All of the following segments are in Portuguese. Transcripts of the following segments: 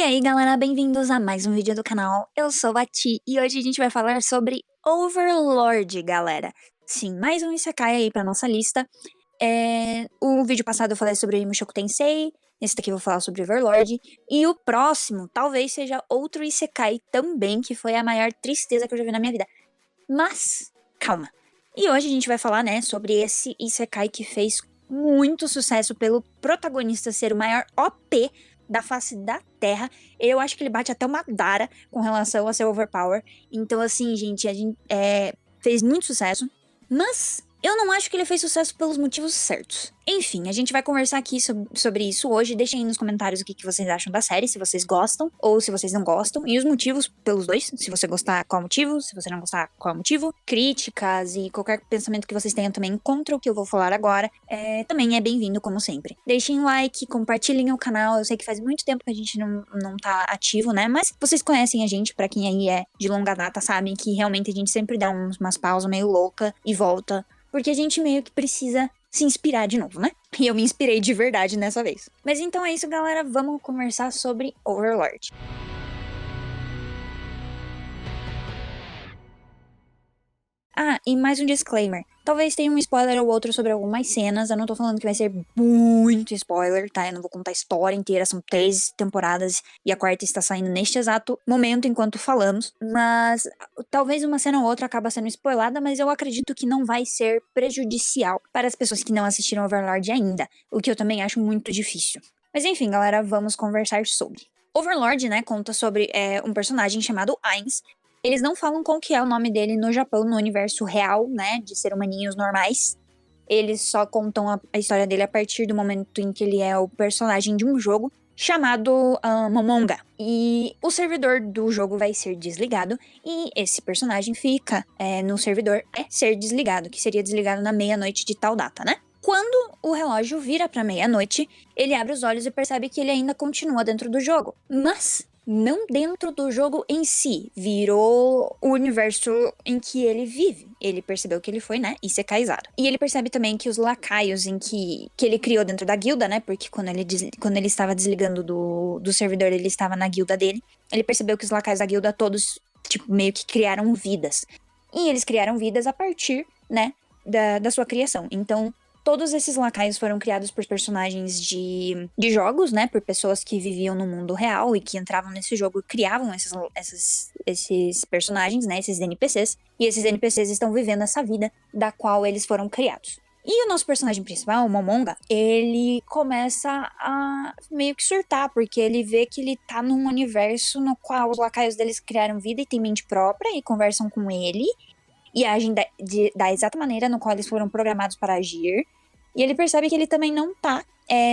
E aí galera, bem-vindos a mais um vídeo do canal, eu sou a Ti e hoje a gente vai falar sobre Overlord, galera. Sim, mais um Isekai aí pra nossa lista. O vídeo passado eu falei sobre Mushoku Tensei, nesse daqui eu vou falar sobre Overlord, e o próximo talvez seja outro Isekai também, que foi a maior tristeza que eu já vi na minha vida. Mas, calma. E hoje a gente vai falar, né, sobre esse Isekai que fez muito sucesso pelo protagonista ser o maior OP da face da Terra. Eu acho que ele bate até uma Dara com relação a seu overpower. Então, assim, gente, a gente fez muito sucesso. Mas eu não acho que ele fez sucesso pelos motivos certos. Enfim, a gente vai conversar aqui sobre isso hoje. Deixem aí nos comentários o que vocês acham da série, se vocês gostam ou se vocês não gostam. E os motivos pelos dois, se você gostar, qual o motivo, se você não gostar, qual o motivo. Críticas e qualquer pensamento que vocês tenham também contra o que eu vou falar agora, também é bem-vindo, como sempre. Deixem um like, compartilhem o canal. Eu sei que faz muito tempo que a gente não tá ativo, né? Mas vocês conhecem a gente, pra quem aí é de longa data, sabem que realmente a gente sempre dá umas pausas meio louca e volta. Porque a gente meio que precisa se inspirar de novo, né? E eu me inspirei de verdade nessa vez. Mas então é isso, galera. Vamos conversar sobre Overlord. Ah, e mais um disclaimer. Talvez tenha um spoiler ou outro sobre algumas cenas. Eu não tô falando que vai ser muito spoiler, tá? Eu não vou contar a história inteira. São 3 temporadas e a quarta está saindo neste exato momento enquanto falamos. Mas talvez uma cena ou outra acaba sendo spoilada, mas eu acredito que não vai ser prejudicial para as pessoas que não assistiram Overlord ainda. O que eu também acho muito difícil. Mas enfim, galera, vamos conversar sobre. Overlord, né, conta sobre um personagem chamado Ainz. Eles não falam qual que é o nome dele no Japão, no universo real, né, de ser humaninhos normais. Eles só contam a história dele a partir do momento em que ele é o personagem de um jogo chamado Momonga. E o servidor do jogo vai ser desligado e esse personagem fica no servidor ser desligado, que seria desligado na meia-noite de tal data, né? Quando o relógio vira pra meia-noite, ele abre os olhos e percebe que ele ainda continua dentro do jogo. Mas não dentro do jogo em si, virou o universo em que ele vive. Ele percebeu que ele foi, né, isekaiizado. E ele percebe também que os lacaios que ele criou dentro da guilda, né, porque quando ele estava desligando do servidor, ele estava na guilda dele. Ele percebeu que os lacaios da guilda todos, tipo, meio que criaram vidas. E eles criaram vidas a partir, né, da sua criação. Então, todos esses lacaios foram criados por personagens de jogos, né? Por pessoas que viviam no mundo real e que entravam nesse jogo e criavam esses personagens, né? Esses NPCs. E esses NPCs estão vivendo essa vida da qual eles foram criados. E o nosso personagem principal, o Momonga, ele começa a meio que surtar, porque ele vê que ele tá num universo no qual os lacaios deles criaram vida e têm mente própria e conversam com ele. E agem da exata maneira no qual eles foram programados para agir. E ele percebe que ele também não tá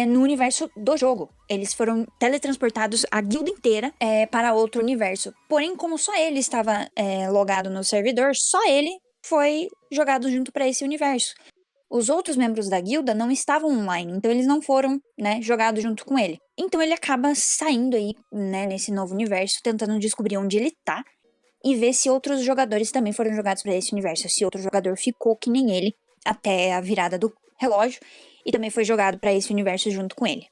no universo do jogo. Eles foram teletransportados, a guilda inteira, para outro universo. Porém, como só ele estava logado no servidor, só ele foi jogado junto para esse universo. Os outros membros da guilda não estavam online, então eles não foram, né, jogados junto com ele. Então ele acaba saindo aí, né, nesse novo universo, tentando descobrir onde ele tá e ver se outros jogadores também foram jogados para esse universo, se outro jogador ficou que nem ele até a virada do relógio e também foi jogado para esse universo junto com ele.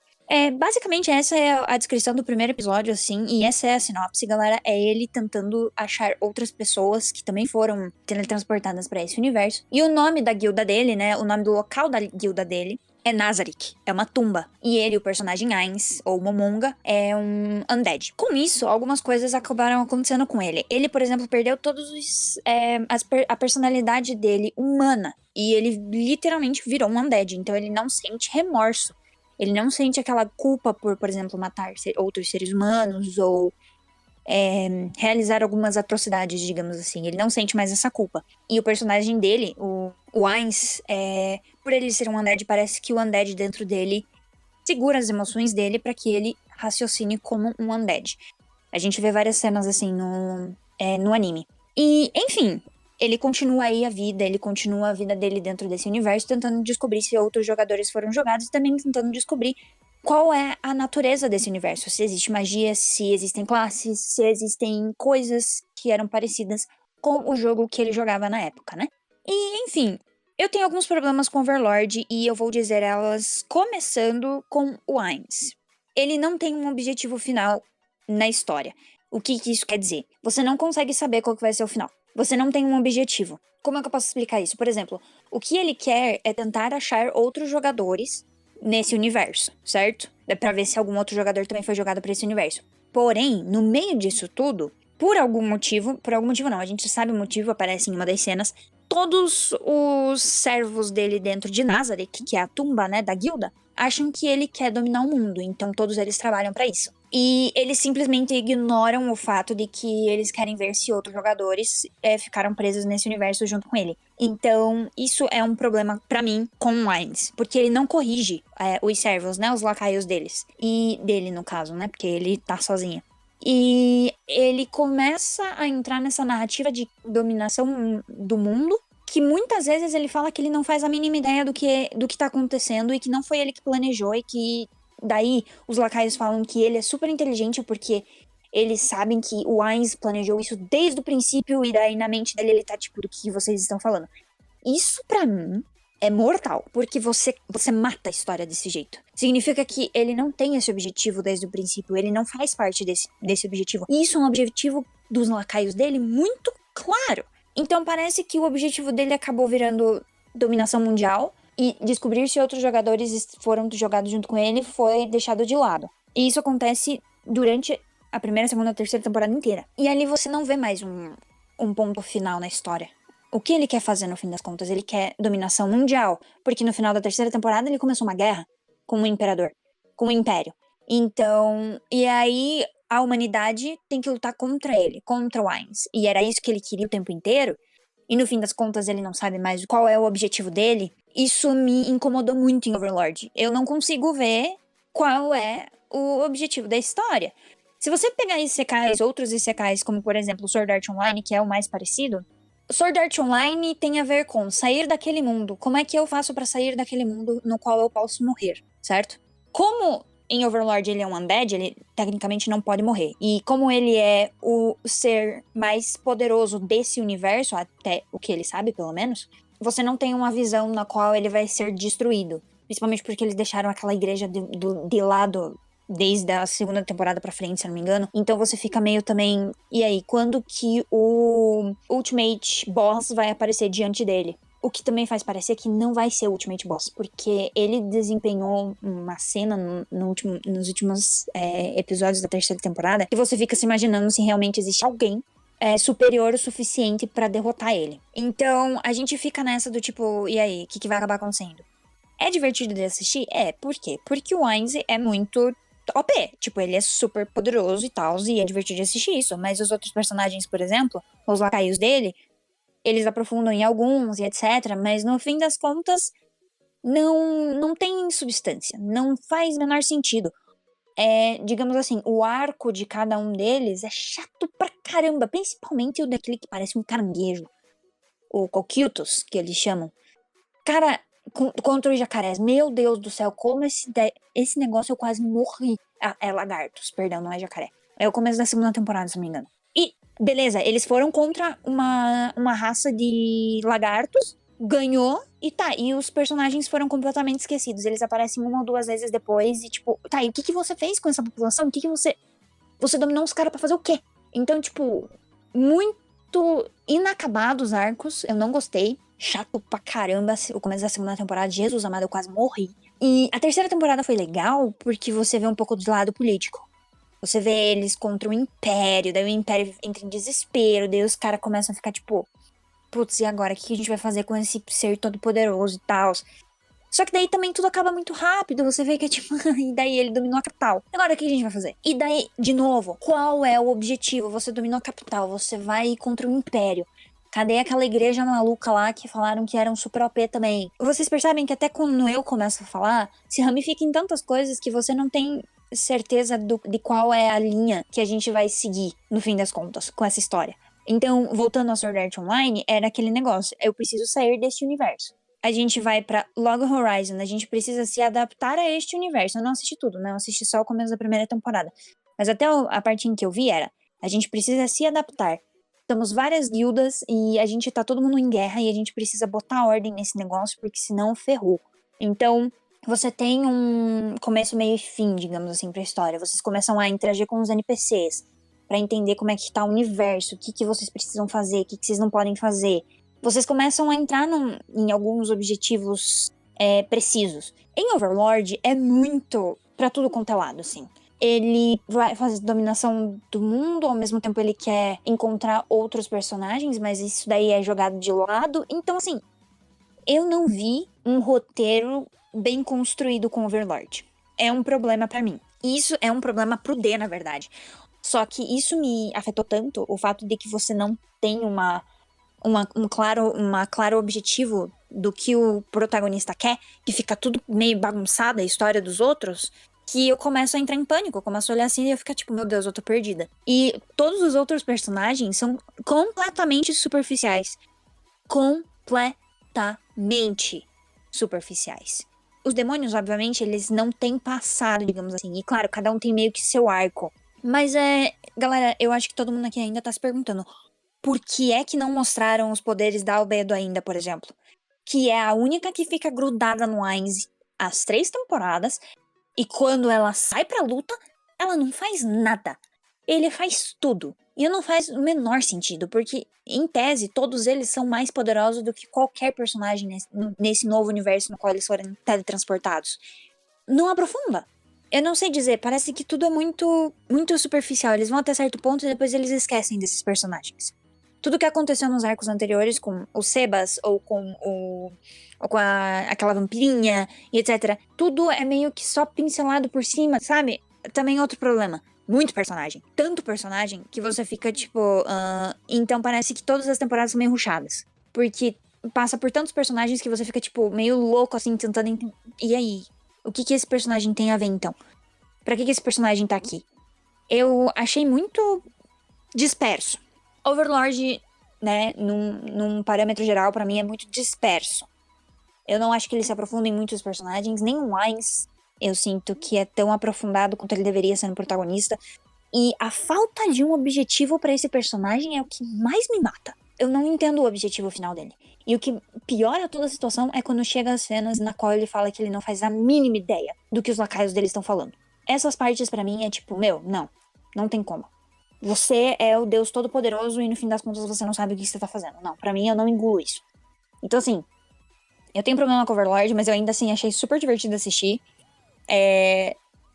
Basicamente essa é a descrição do primeiro episódio, assim, e essa é a sinopse, galera. É ele tentando achar outras pessoas que também foram teletransportadas para esse universo. E o nome da guilda dele, né, o nome do local da guilda dele é Nazarick, é uma tumba. E ele, o personagem Ainz, ou Momonga, é um undead. Com isso, algumas coisas acabaram acontecendo com ele. Ele, por exemplo, perdeu todos a personalidade dele humana. E ele literalmente virou um undead. Então ele não sente remorso. Ele não sente aquela culpa por exemplo, matar outros seres humanos ou realizar algumas atrocidades, digamos assim. Ele não sente mais essa culpa. E o personagem dele, o Ainz, por ele ser um undead, parece que o undead dentro dele segura as emoções dele para que ele raciocine como um undead. A gente vê várias cenas assim no anime. E, enfim, ele continua aí ele continua a vida dele dentro desse universo, tentando descobrir se outros jogadores foram jogados e também tentando descobrir qual é a natureza desse universo. Se existe magia, se existem classes, se existem coisas que eram parecidas com o jogo que ele jogava na época, né? E, enfim, eu tenho alguns problemas com Overlord e eu vou dizer elas começando com o Ainz. Ele não tem um objetivo final na história. O que isso quer dizer? Você não consegue saber qual que vai ser o final. Você não tem um objetivo. Como é que eu posso explicar isso? Por exemplo, o que ele quer é tentar achar outros jogadores nesse universo, certo? É pra ver se algum outro jogador também foi jogado pra esse universo. Porém, no meio disso tudo, por algum motivo não, a gente sabe o motivo, aparece em uma das cenas, todos os servos dele dentro de Nazareth, que é a tumba, né, da guilda, acham que ele quer dominar o mundo, então todos eles trabalham pra isso. E eles simplesmente ignoram o fato de que eles querem ver se outros jogadores ficaram presos nesse universo junto com ele. Então, isso é um problema pra mim com o Wines, porque ele não corrige os servos, né, os lacaios deles. E dele, no caso, né, porque ele tá sozinho. E ele começa a entrar nessa narrativa de dominação do mundo, que muitas vezes ele fala que ele não faz a mínima ideia do que tá acontecendo e que não foi ele que planejou e que daí os lacaios falam que ele é super inteligente porque eles sabem que o Ainz planejou isso desde o princípio e daí na mente dele ele tá tipo, do que vocês estão falando. Isso pra mim é mortal, porque você mata a história desse jeito. Significa que ele não tem esse objetivo desde o princípio, ele não faz parte desse objetivo. E isso é um objetivo dos lacaios dele muito claro. Então parece que o objetivo dele acabou virando dominação mundial e descobrir se outros jogadores foram jogados junto com ele foi deixado de lado. E isso acontece durante a primeira, segunda, terceira temporada inteira. E ali você não vê mais um ponto final na história. O que ele quer fazer no fim das contas? Ele quer dominação mundial, porque no final da terceira temporada ele começou uma guerra com o imperador, com o império. Então, e aí a humanidade tem que lutar contra ele, contra o Ainz. E era isso que ele queria o tempo inteiro. E no fim das contas ele não sabe mais qual é o objetivo dele. Isso me incomodou muito em Overlord. Eu não consigo ver qual é o objetivo da história. Se você pegar isekais, outros isekais, como por exemplo Sword Art Online, que é o mais parecido, Sword Art Online tem a ver com sair daquele mundo. Como é que eu faço pra sair daquele mundo no qual eu posso morrer, certo? Como em Overlord ele é um undead, ele tecnicamente não pode morrer. E como ele é o ser mais poderoso desse universo, até o que ele sabe, pelo menos, você não tem uma visão na qual ele vai ser destruído. Principalmente porque eles deixaram aquela igreja de lado desde a segunda temporada pra frente, se eu não me engano. Então você fica meio também... E aí, quando que o Ultimate Boss vai aparecer diante dele? O que também faz parecer que não vai ser o Ultimate Boss, porque ele desempenhou uma cena nos últimos episódios da terceira temporada que você fica se imaginando se realmente existe alguém superior o suficiente pra derrotar ele. Então, a gente fica nessa do tipo, e aí, o que vai acabar acontecendo? É divertido de assistir? Por quê? Porque o Ainz é muito OP. Tipo, ele é super poderoso e tal, e é divertido de assistir isso. Mas os outros personagens, por exemplo, os lacaios dele, eles aprofundam em alguns e etc. Mas no fim das contas, não tem substância. Não faz o menor sentido. Digamos assim, o arco de cada um deles é chato pra caramba. Principalmente o daquele que parece um caranguejo. O Coquiltos, que eles chamam. Cara, contra os jacarés. Meu Deus do céu, como esse negócio eu quase morri. É lagartos, perdão, não é jacaré. É o começo da segunda temporada, se não me engano. E, beleza, eles foram contra uma raça de lagartos, ganhou, e tá. E os personagens foram completamente esquecidos. Eles aparecem uma ou duas vezes depois e, tipo, tá, e o que você fez com essa população? O que você... Você dominou os caras pra fazer o quê? Então, tipo, muito inacabados arcos, eu não gostei. Chato pra caramba o começo da segunda temporada. Jesus amado, eu quase morri. E a terceira temporada foi legal porque você vê um pouco do lado político. Você vê eles contra o Império, daí o Império entra em desespero, daí os caras começam a ficar tipo, putz, e agora? O que a gente vai fazer com esse ser todo poderoso e tal? Só que daí também tudo acaba muito rápido, você vê que é tipo, e daí ele dominou a capital. Agora o que a gente vai fazer? E daí, de novo, qual é o objetivo? Você dominou a capital, você vai contra o Império. Cadê aquela igreja maluca lá que falaram que era um super OP também? Vocês percebem que até quando eu começo a falar, se ramifica em tantas coisas que você não tem certeza de qual é a linha que a gente vai seguir, no fim das contas, com essa história. Então, voltando ao Sword Art Online, era aquele negócio, eu preciso sair desse universo. A gente vai pra Log Horizon, a gente precisa se adaptar a este universo. Eu não assisti tudo, né? Eu assisti só o começo da primeira temporada. Mas até a parte em que eu vi era, a gente precisa se adaptar. Estamos várias guildas e a gente tá todo mundo em guerra e a gente precisa botar ordem nesse negócio porque senão ferrou. Então, você tem um começo, meio e fim, digamos assim, pra história. Vocês começam a interagir com os NPCs pra entender como é que tá o universo, o que, que vocês precisam fazer, o que, que vocês não podem fazer. Vocês começam a entrar em alguns objetivos precisos. Em Overlord é muito pra tudo quanto é lado, assim. Ele vai fazer dominação do mundo, ao mesmo tempo ele quer encontrar outros personagens, mas isso daí é jogado de lado. Então, assim, eu não vi um roteiro bem construído com Overlord. É um problema pra mim. Isso é um problema pro D, na verdade. Só que isso me afetou tanto, o fato de que você não tem uma claro objetivo do que o protagonista quer, que fica tudo meio bagunçado a história dos outros, que eu começo a entrar em pânico, eu começo a olhar assim e eu fico tipo, meu Deus, eu tô perdida. E todos os outros personagens são completamente superficiais. Completamente superficiais. Os demônios, obviamente, eles não têm passado, digamos assim. E claro, cada um tem meio que seu arco. Mas galera, eu acho que todo mundo aqui ainda tá se perguntando por que é que não mostraram os poderes da Albedo ainda, por exemplo? Que é a única que fica grudada no Ainz as 3 temporadas, e quando ela sai pra luta, ela não faz nada. Ele faz tudo. E não faz o menor sentido, porque, em tese, todos eles são mais poderosos do que qualquer personagem nesse novo universo no qual eles foram teletransportados. Não aprofunda. Eu não sei dizer, parece que tudo é muito, muito superficial. Eles vão até certo ponto e depois eles esquecem desses personagens. Tudo que aconteceu nos arcos anteriores com o Sebas ou com aquela vampirinha e etc. Tudo é meio que só pincelado por cima, sabe? Também outro problema. Muito personagem. Tanto personagem que você fica tipo. Então parece que todas as temporadas são meio ruchadas. Porque passa por tantos personagens que você fica tipo meio louco assim, tentando entender. E aí? O que esse personagem tem a ver então? Pra que esse personagem tá aqui? Eu achei muito disperso. Overlord, né, num parâmetro geral, pra mim é muito disperso. Eu não acho que ele se aprofunda em muitos personagens, nem o Ainz eu sinto que é tão aprofundado quanto ele deveria ser no protagonista. E a falta de um objetivo pra esse personagem é o que mais me mata. Eu não entendo o objetivo final dele. E o que piora toda a situação é quando chega as cenas na qual ele fala que ele não faz a mínima ideia do que os lacaios dele estão falando. Essas partes pra mim é tipo, meu, não tem como. Você é o Deus Todo-Poderoso e no fim das contas você não sabe o que você tá fazendo. Não, pra mim eu não engulo isso. Então assim, eu tenho problema com Overlord, mas eu ainda assim achei super divertido assistir.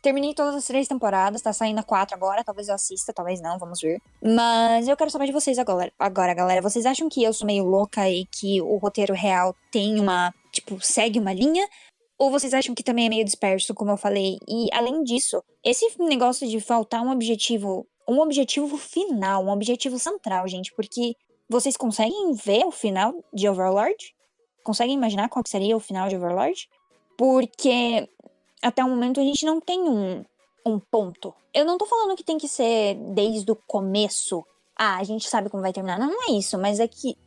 Terminei todas as 3 temporadas, tá saindo a 4 agora, talvez eu assista, talvez não, vamos ver. Mas eu quero saber de vocês agora, galera. Vocês acham que eu sou meio louca e que o roteiro real tem segue uma linha? Ou vocês acham que também é meio disperso, como eu falei? E além disso, esse negócio de faltar um objetivo final, um objetivo central, gente, porque vocês conseguem ver o final de Overlord? Conseguem imaginar qual que seria o final de Overlord? Porque até o momento a gente não tem um ponto. Eu não tô falando que tem que ser desde o começo. A gente sabe como vai terminar. Não é isso, mas é que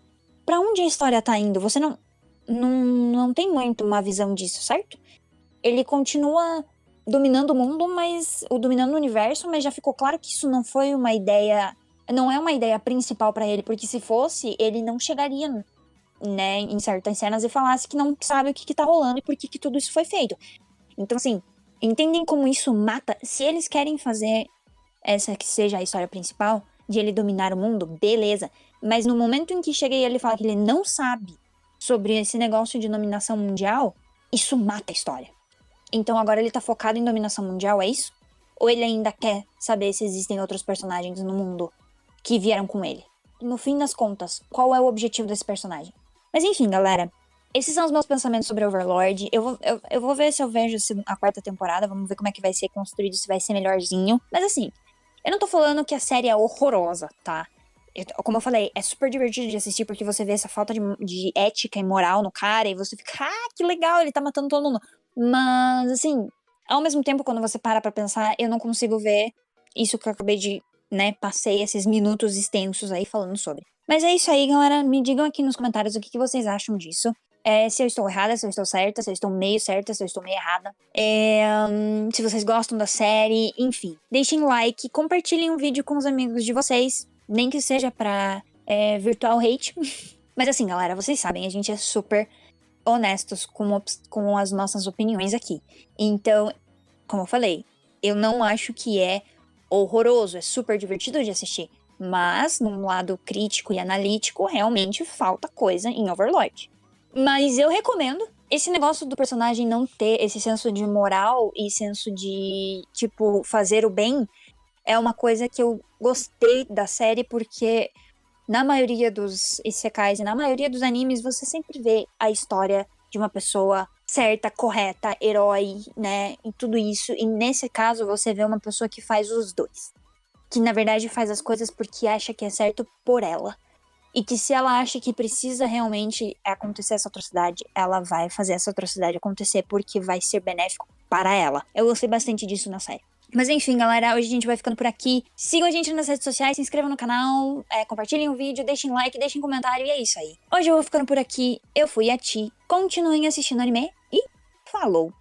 pra onde a história tá indo? Você não tem muito uma visão disso, certo? Ele continua dominando o mundo, dominando o universo, mas já ficou claro que isso não foi uma ideia, não é uma ideia principal pra ele, porque se fosse, ele não chegaria, né, em certas cenas e falasse que não sabe o que tá rolando e por que tudo isso foi feito. Então, assim, entendem como isso mata? Se eles querem fazer essa que seja a história principal, de ele dominar o mundo, beleza. Mas no momento em que chega e ele fala que ele não sabe sobre esse negócio de dominação mundial, isso mata a história. Então agora ele tá focado em dominação mundial, é isso? Ou ele ainda quer saber se existem outros personagens no mundo que vieram com ele? No fim das contas, qual é o objetivo desse personagem? Mas enfim, galera, esses são os meus pensamentos sobre Overlord. Eu vou ver se eu vejo a 4ª temporada, vamos ver como é que vai ser construído, se vai ser melhorzinho. Mas assim, eu não tô falando que a série é horrorosa, tá? Como eu falei, é super divertido de assistir porque você vê essa falta de ética e moral no cara e você fica, que legal, ele tá matando todo mundo. Mas, assim, ao mesmo tempo, quando você para pra pensar, eu não consigo ver isso que eu acabei de, né, passei esses minutos extensos aí falando sobre. Mas é isso aí, galera. Me digam aqui nos comentários o que vocês acham disso. Se eu estou errada, se eu estou certa, se eu estou meio certa, se eu estou meio errada. Se vocês gostam da série, enfim. Deixem like, compartilhem o vídeo com os amigos de vocês. Nem que seja pra virtual hate. Mas assim, galera, vocês sabem, a gente é super honestos com as nossas opiniões aqui. Então, como eu falei, eu não acho que é horroroso, é super divertido de assistir. Mas, num lado crítico e analítico, realmente falta coisa em Overlord. Mas eu recomendo. Esse negócio do personagem não ter esse senso de moral e senso de, tipo, fazer o bem é uma coisa que eu gostei da série, porque na maioria dos isekais e na maioria dos animes você sempre vê a história de uma pessoa certa, correta, herói, né, e tudo isso. E nesse caso você vê uma pessoa que faz os dois. Que na verdade faz as coisas porque acha que é certo por ela. E que se ela acha que precisa realmente acontecer essa atrocidade, ela vai fazer essa atrocidade acontecer porque vai ser benéfico para ela. Eu gostei bastante disso na série. Mas enfim, galera, hoje a gente vai ficando por aqui. Sigam a gente nas redes sociais, se inscrevam no canal, compartilhem o vídeo, deixem like, deixem comentário e é isso aí. Hoje eu vou ficando por aqui, eu fui a Ti, continuem assistindo anime e falou!